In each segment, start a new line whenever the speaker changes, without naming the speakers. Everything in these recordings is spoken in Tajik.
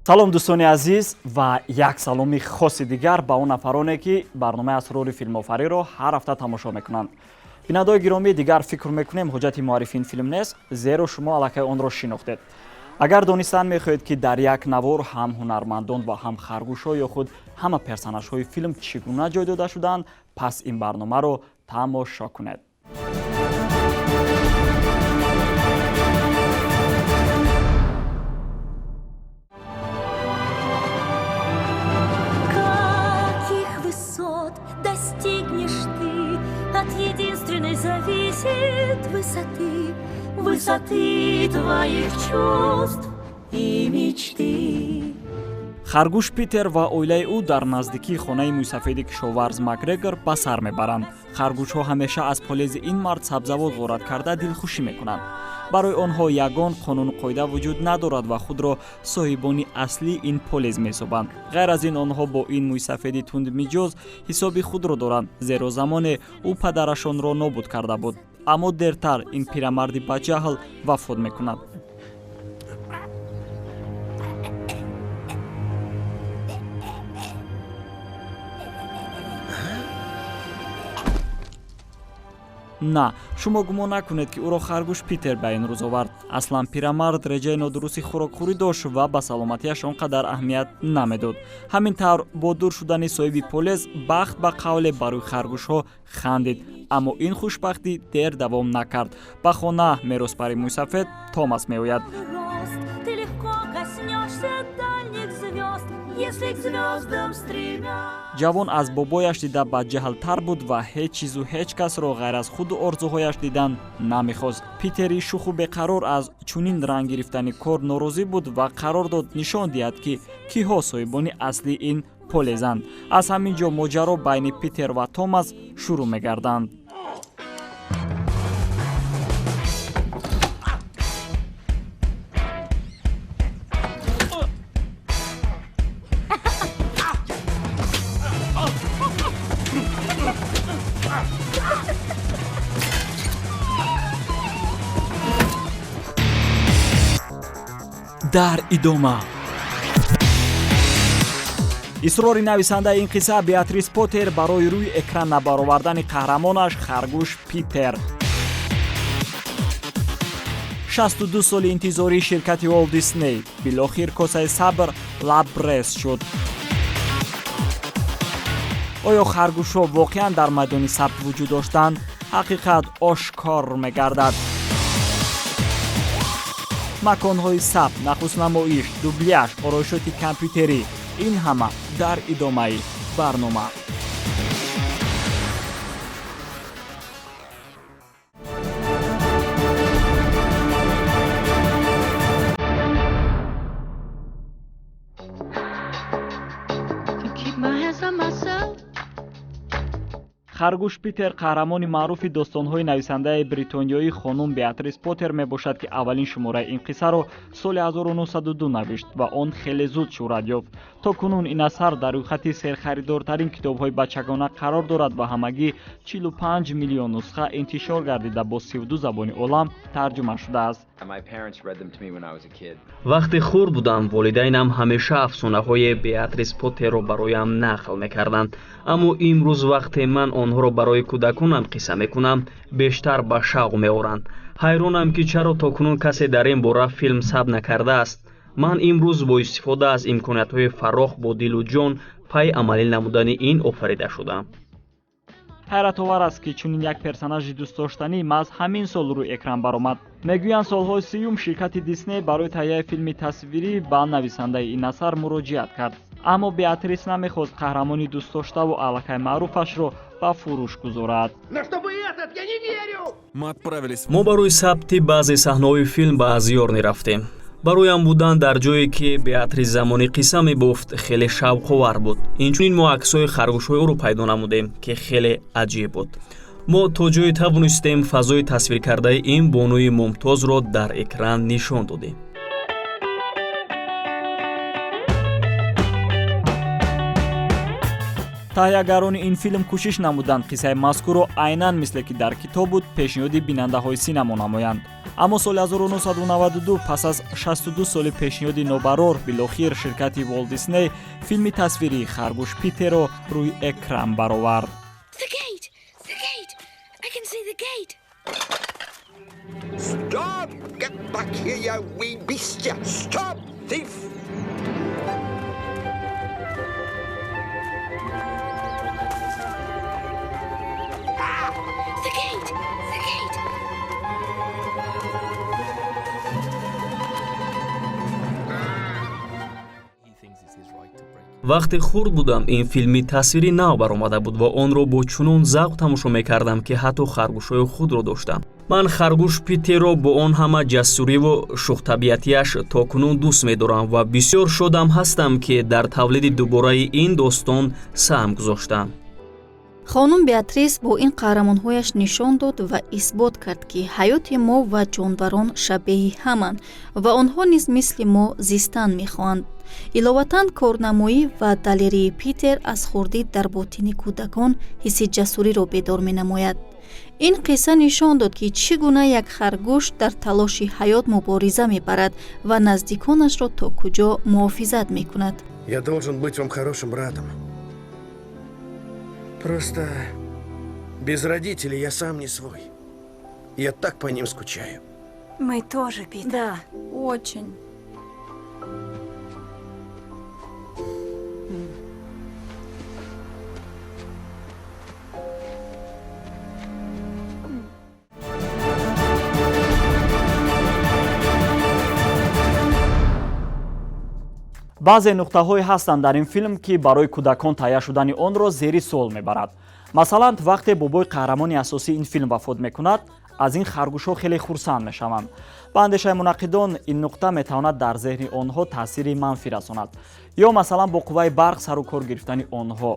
салом дӯстони азиз ва як саломи хоси дигар ба он нафароне ки барномаи асрори филмофариро ҳар ҳафта тамошо мекунанд. бинадои гиромӣ, дигар фикр мекунем ҳуҷҷати муаррифии ин филм нест, зеро шумо аллакай онро шинохтед. агар донистан мехоҳед ки дар як навор ҳам ҳунармандон ва ҳам харгӯшҳо ё худ ҳама персонажҳои филм чӣ гуна ҷой дода шуданд, пас ин барномаро тамошо кунед.
Зависит высоты твоих чувств и мечты.
харгӯш Питер ва оилаи ӯ дар наздикии хонаи мӯйсафеди кишоварз Макгрегор ба сар мебаранд. харгӯшҳо ҳамеша аз полези ин мард сабзавот ғорат карда дилхушӣ мекунанд. барои онҳо ягон қонуну қоида вуҷуд надорад ва худро соҳибони аслии ин полез месобанд. ғайр аз ин, онҳо бо ин мӯйсафеди тундмиҷоз ҳисоби худро доранд, зеро замоне ӯ падарашонро нобуд карда буд. аммо дертар ин пирамарди баҷаҳл вафот мекунад. на, шумо гумон накунед ки ӯро харгӯш Питер ба ин рӯз овард. аслан пирамард реҷаи нодурусти хӯрокхӯрӣ дошт ва ба саломатиаш он қадар аҳамият намедод. ҳамин тавр бо дур шудани соҳиби полез бахт ба қавле барои харгӯшҳо хандид, аммо ин хушбахтӣ дер давом накард. ба хона меросбари мӯйсафед Томас меояд. ҷавон аз бобояш дида баҷаҳлтар буд ва ҳеҷ чизу ҳеҷ касро ғайр аз худу орзуҳояш дидан намехост. Питери шуху беқарор аз чунин ранг гирифтани кор норозӣ буд ва қарор дод нишон диҳад ки киҳо соҳибони аслии ин полезанд. аз ҳамин ҷо моҷаро байни Питер ва Томас шурӯъ мегарданд. дар идома исрори нависандаи ин қисса Беатрис Поттер барои рӯи экран набаровардани қаҳрамонаш харгӯш Питер. 62 соли интизории ширкати Walt Disney билохир косаи сабр лабрез шуд. оё харгӯшҳо воқеан дар майдони сабт вуҷуд доштанд? ҳақиқат ошкор мегардад. маконҳои сабт, нахустнамоиш, дубляж, ороишоти компютерӣ, ин ҳама дар идомаи барнома. харгӯш Питер қаҳрамони маъруфи достонҳои нависандаи бритониёӣ хонум Беатрис Поттер мебошад, ки аввалин шумораи ин қиссаро соли 1902 навишт ва он хеле зуд шӯҳрат ёфт. то кунун ин асар дар рӯйхати серхаридортарин китобҳои бачагона қарор дорад ва ҳамагӣ 45 миллион нусха интишор гардида бо 32 забони олам тарҷума шудааст.
вақте хур будам, волидайнам ҳамеша афсонаҳои Беатрис Поттерро бароям нақл мекарданд, аммо имрӯз вақте ман онҳоро барои кӯдаконам қисса мекунам, бештар ба шавқ меоранд. ҳайронам ки чаро токунун касе дар ин бора филм сабт накардааст. ман имрӯз бо истифода аз имкониятҳои фарох бо дилу ҷон пай амалӣ намудани ин офарида шудам.
ҳайратовар аст ки чунин як персонажи дӯстдоштанӣ маҳз ҳамин сол рӯи экран баромад. мегӯянд солҳои 30 ширкати Дисней барои таҳияи филми тасвирӣ ба нависандаи ин асар муроҷиат кард. аммо Беатрис намехост қаҳрамони дӯстдоштаву аллакай маъруфашро ба фурӯш гузорад.
мо барои сабти баъзе саҳнаҳои филм ба азёрни рафтем. бароям будан дар ҷое ки Беатрис замони қисса мебофт хеле шавқовар буд. инчунин мо аксҳои харгӯшҳои ӯро пайдо намудем, ки хеле аҷиб буд. мо то ҷое тавонистем фазои тасвиркардаи ин бонуи мумтозро дар экран нишон додем.
таҳиягарони ин филм кӯшиш намуданд қиссаи мазкурро айнан мисле ки дар китоб буд пешниҳоди бинандаҳои синамо намоянд. аммо соли 1992 пас аз 62 соли пешниҳоди нобарор билохир ширкати Walt Disney филми тасвирии Харгуш Питерро рӯи экран баровард.
The gate! The gate! I can see the gate!
Stop! Get back here, you wee beast! You stop, thief!
The gate! The gate!
вақте хурд будам ин филми тасвирӣ нав баромада буд ва онро бо чунон завқ тамошо мекардам ки ҳатто харгушҳои худро доштам. ман харгуш Питерро бо он ҳама ҷасуриву шухтабиатиаш токунун дӯст медорам ва бисёр шодам ҳастам ки дар тавлиди дубораи ин достон саҳм гузоштам.
хонум Беатрис бо ин қаҳрамонҳояш нишон дод ва исбот кард ки ҳаёти мо ва ҷонварон шабеҳи ҳаманд ва онҳо низ мисли мо зистан мехоҳанд. иловатан корнамоӣ ва далерии Питер аз хурдӣ дар ботини кӯдакон ҳисси ҷасуриро бедор менамояд. ин қисса нишон дод ки чӣ гуна як харгуш дар талоши ҳаёт мубориза мебарад ва наздиконашро то куҷо муҳофизат мекунад.
Я должен быть вам хорошим братом. Просто без родителей я сам не свой. Я так по ним скучаю.
Мы тоже, Питер.
Да, очень.
баъзе нуқтаҳое ҳастанд дар ин филм ки барои кӯдакон таҳия шудани онро зери суол мебарад. масалан вақте бобои қаҳрамони асосии ин филм вафот мекунад, аз ин харгушҳо хеле хурсанд мешаванд. ба андешаи мунаққидон ин нуқта метавонад дар зеҳни онҳо таъсири манфӣ расонад ё масалан бо қувваи барқ сару кор гирифтани онҳо.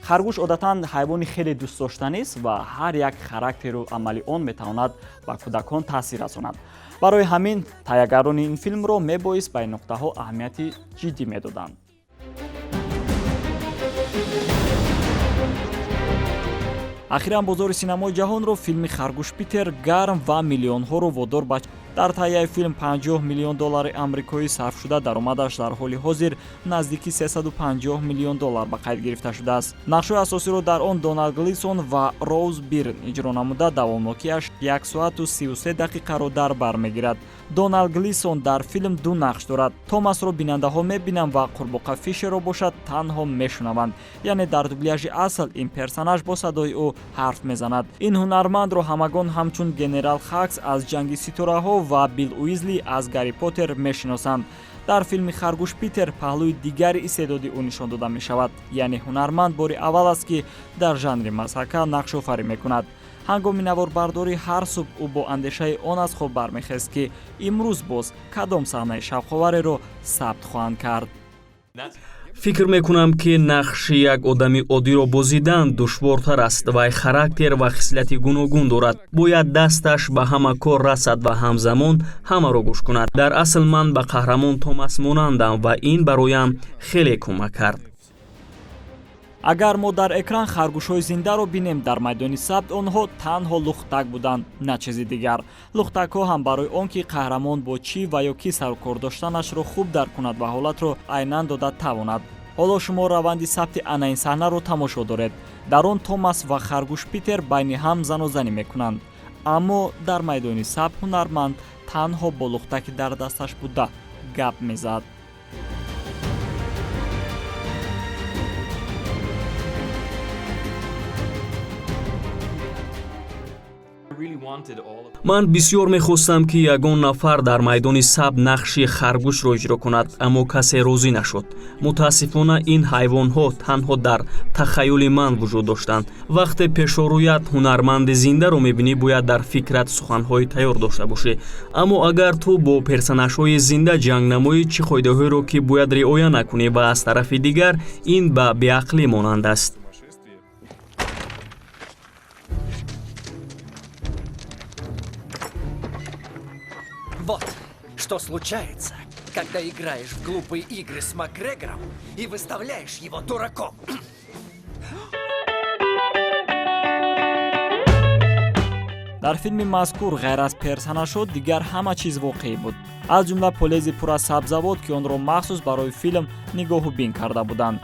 харгуш одатан ҳайвони хеле дӯстдоштанист ва ҳар як характеру амали он метавонад ба кӯдакон таъсир расонад. барои ҳамин таҳиягарони ин филмро мебоист ба ин нуқтаҳо аҳамияти ҷиддӣ медоданд. ахиран бозори синамои ҷаҳонро филми Харгуш Питер гарм ва миллионҳоро водор ба дар таҳияи филм $50 миллион амрикоӣ сарф шуда даромадаш дар ҳоли ҳозир наздики $350 миллион ба қайд гирифта шудааст. нақшҳои асосиро дар он Доналд Глисон ва Роуз Бирн иҷро намуда давомнокиаш 1 соату 33 дақиқаро дар бар мегирад. Доналд Глисон дар филм ду нақш дорад. Томасро бинандаҳо мебинанд ва Қурбоқа Фишерро бошад танҳо мешунаванд. яъне дар дубляжи асл ин персонаж бо садои ӯ ҳарф мезанад. ин ҳунармандро ҳамагон ҳамчун генерал Хакс аз ҷанги ситораҳо ва Билл Уизли аз Гарри Поттер мешиносанд. дар филми Харгуш Питер паҳлӯи дигари истеъдоди ӯ нишон дода мешавад, яъне ҳунарманд бори аввал аст ки дар жанри мазҳака нақшофарӣ мекунад. ҳангоми наворбардорӣ ҳар субҳ ӯ бо андешаи он аз хоб бармехест ки имрӯз боз кадом саҳнаи шавқовареро сабт хоҳанд кард.
фикр мекунам ки нақши як одами оддиро бозидан душвортар аст. вай характер ва хислати гуногун дорад. бояд дасташ ба ҳама кор расад ва ҳамзамон ҳамаро гӯш кунад. дар асл ман ба қаҳрамон Томас монандам ва ин бароям хеле кӯмак кард.
агар мо дар экран харгушҳои зиндаро бинем дар майдони сабт, онҳо танҳо лухтак буданд, на чизи дигар. лухтакҳо ҳам барои он ки қаҳрамон бо чӣ ва ё кӣ сарукор доштанашро хуб дарк кунад ва ҳолатро айнан дода тавонад. ҳоло шумо раванди сабти ана ин саҳнаро тамошо доред. дар он Томас ва Харгуш Питер байни ҳам занозанӣ мекунанд. аммо дар майдони сабт ҳунарманд танҳо бо лухтаки дар дасташ буда гап мезад.
ман бисёр мехостам ки ягон нафар дар майдони сабт нақши харгушро иҷро кунад, аммо касе розӣ нашуд. мутаассифона ин ҳайвонҳо танҳо дар тахайюли ман вуҷуд доштанд. вақте пешоруят ҳунарманди зиндаро мебинӣ, бояд дар фикрат суханҳои тайёр дошта бошӣ. аммо агар ту бо персонажҳои зинда ҷанг намоӣ, чӣ қоидаҳоеро ки бояд риоя накунӣ ва аз тарафи дигар ин ба беақлӣ монанд аст.
Вот что случается, когда играешь в глупые игры с Макгрегором и выставляешь его дураком.
дар филми мазкур ғайр аз персонажҳо дигар ҳама чиз воқеӣ буд, аз ҷумла полези пур аз сабзавот ки онро махсус барои филм нигоҳубин карда буданд.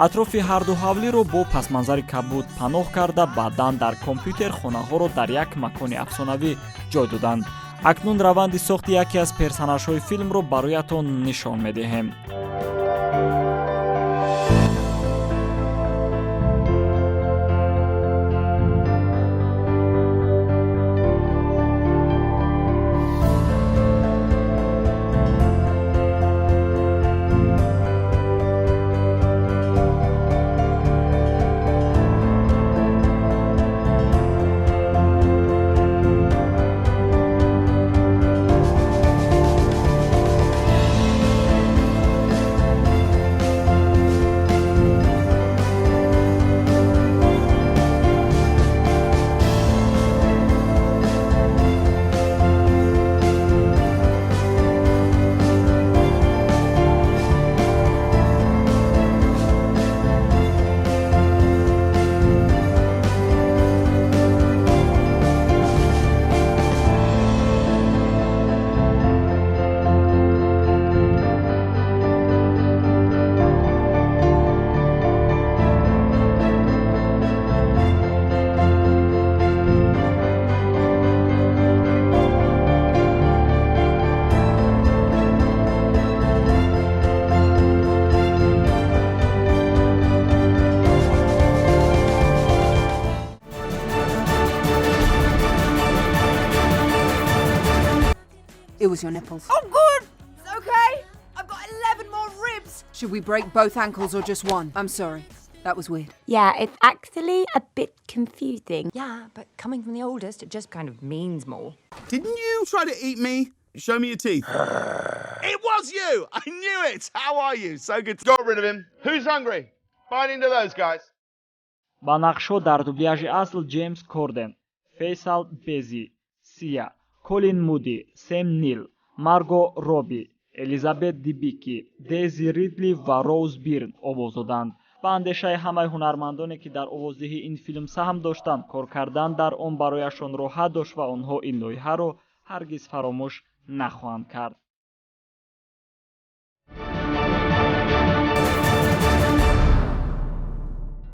атрофи ҳарду ҳавлиро бо пасманзари кабуд паноҳ карда баъдан дар компютер хонаҳоро дар як макони афсонавӣ ҷой доданд. акнун раванди сохти яке аз персонажҳои филмро бароятон нишон медиҳем.
It was your nipples.
Oh, good! It's okay. I've got 11 more ribs.
Should we break both ankles or just one? I'm sorry. That was weird.
Yeah, it's actually a bit confusing.
Yeah, but coming from the oldest, it just kind of means more.
Didn't you try to eat me? Show me your teeth. It was you! I knew it! How are you? So good to got rid of him. Who's hungry? Bite into those guys.
ба нақшҳо дар дубляжи асл Джеймс Корден, Фейсал Бези, Сия, Колин Муди, Сэм Нил, Марго Робби, Элизабет Дибики, Дейзи Ридли ва Роуз Бирн овоз доданд. ба андешаи ҳамаи ҳунармандоне ки дар овоздиҳии ин филм саҳм доштанд, кор кардан дар он барояшон роҳат дошт ва онҳо ин лоиҳаро ҳаргиз фаромӯш нахоҳанд кард.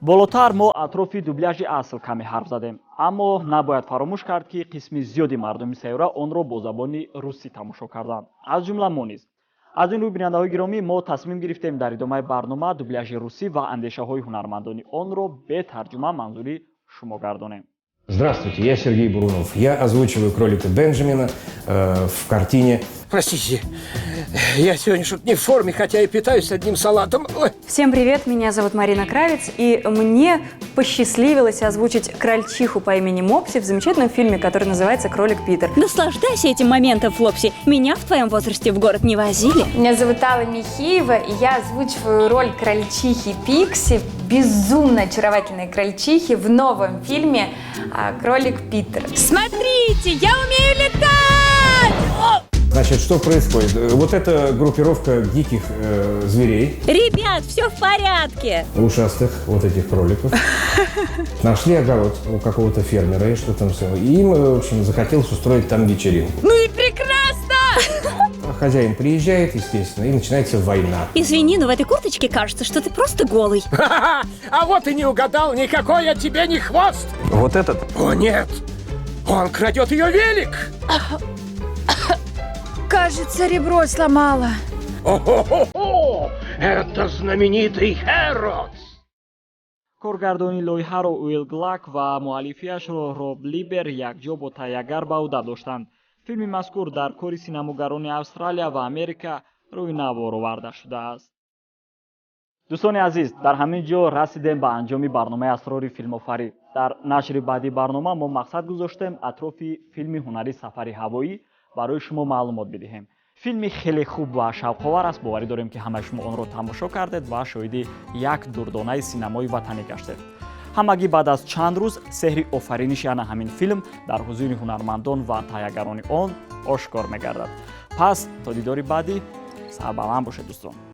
болотар мо атрофи дубляжи асл каме ҳарф задем, аммо набояд фаромӯш кард ки қисми зиёди мардуми сайёра онро бо забони русӣ тамошо карданд, аз ҷумла мо низ. аз ин рӯй бинандаҳои гиромӣ, мо тасмим гирифтем дар идомаи барнома дубляжи русӣ ва андешаҳои ҳунармандони онро бе тарҷума манзури шумо гардонем.
Здравствуйте, я Сергей Бурунов. Я озвучиваю кролика Бенджамина в картине.
Простите, я сегодня что-то не в форме, хотя и питаюсь одним салатом. Ой.
Всем привет, меня зовут Марина Кравец, и мне посчастливилось озвучить крольчиху по имени Мопси в замечательном фильме, который называется «Кролик Питер».
Наслаждайся этим моментом, Флопси. Меня в твоем возрасте в город не возили.
Меня зовут Алла Михеева, и я озвучиваю роль крольчихи Пикси, безумно очаровательной крольчихи в новом фильме «Кролик Питер».
Смотрите, я умею летать!
Значит, что происходит? Вот эта группировка диких зверей.
Ребят, все в порядке.
Ушастых вот этих кроликов. Нашли огород у какого-то фермера и что там все. И им, в общем, захотелось устроить там вечеринку.
Ну и прекрасно!
Хозяин приезжает, естественно, и начинается война.
Извини, но в этой курточке кажется, что ты просто голый.
А вот и не угадал, никакой я тебе не хвост.
Вот этот?
О нет, он крадет ее велик.
Кажется, ребро сломала.
О-хо-хо-хо! Это знаменитый Хэротс!
коргардони лоиҳаро Уилл Глак ва муаллифиашро Роб Либер якҷо бо Таягар Бауда доштанд. филми мазкур дар кори синамогарони Австралия ва Америка рӯи нав оварда шудааст. дӯстони азиз, дар ҳамин ҷо расидем ба анҷоми барномаи асрори филмофарӣ. дар нашри баъди барнома мо мақсад гузоштем атрофи филми ҳунарӣ Сафари ҳавоӣ барои шумо маълумот бидиҳем. филми хеле хуб ва шавқовар аст. боварӣ дорем ки ҳамаи шумо онро тамошо кардед ва шоҳиди як дурдонаи синамои ватанӣ гаштед. ҳамагӣ баъд аз чанд рӯз сеҳри офариниши ана ҳамин филм дар ҳузури ҳунармандон ва таягарони он ошкор мегардад. пас то дидори баъдӣ сарбаланд бошед дӯстон.